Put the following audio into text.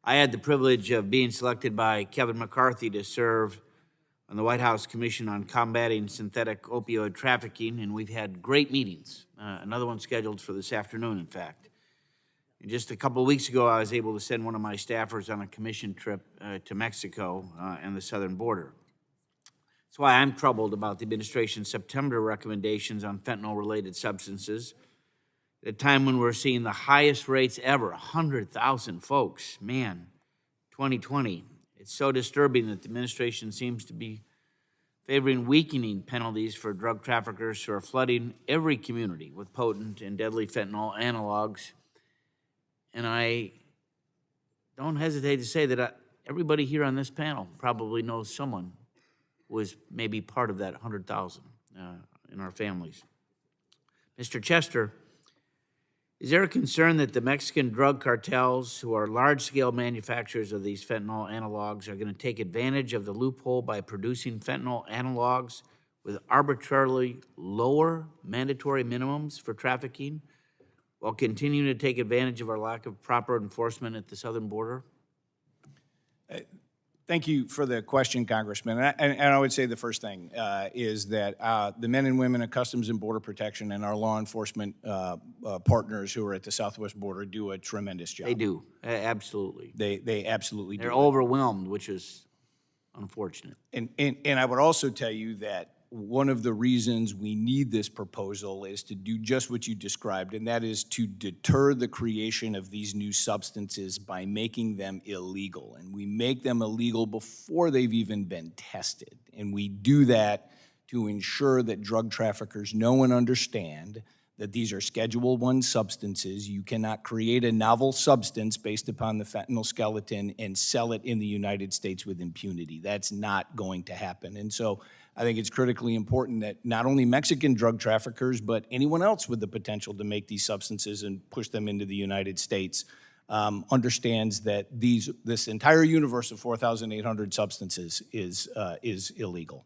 I had the privilege of being selected by Kevin McCarthy to serve on the White House Commission on Combating Synthetic Opioid Trafficking, and we've had great meetings. Another one scheduled for this afternoon, in fact. And just a couple of weeks ago, I was able to send one of my staffers on a commission trip to Mexico and the southern border. That's why I'm troubled about the administration's September recommendations on fentanyl-related substances. At a time when we're seeing the highest rates ever, 100,000 folks, man, 2020. It's so disturbing that the administration seems to be favoring weakening penalties for drug traffickers who are flooding every community with potent and deadly fentanyl analogs. And I don't hesitate to say that everybody here on this panel probably knows someone who was maybe part of that 100,000 in our families. Mr. Chester, is there a concern that the Mexican drug cartels, who are large-scale manufacturers of these fentanyl analogs, are going to take advantage of the loophole by producing fentanyl analogs with arbitrarily lower mandatory minimums for trafficking while continuing to take advantage of our lack of proper enforcement at the southern border? Thank you for the question, Congressman. And I would say the first thing is that the men and women of Customs and Border Protection and our law enforcement partners who are at the southwest border do a tremendous job. They do, absolutely. They absolutely do. They're overwhelmed, which is unfortunate. And I would also tell you that one of the reasons we need this proposal is to do just what you described, and that is to deter the creation of these new substances by making them illegal. And we make them illegal before they've even been tested. And we do that to ensure that drug traffickers know and understand that these are Schedule I substances. You cannot create a novel substance based upon the fentanyl skeleton and sell it in the United States with impunity. That's not going to happen. And so I think it's critically important that not only Mexican drug traffickers, but anyone else with the potential to make these substances and push them into the United States understands that this entire universe of 4,800 substances is illegal.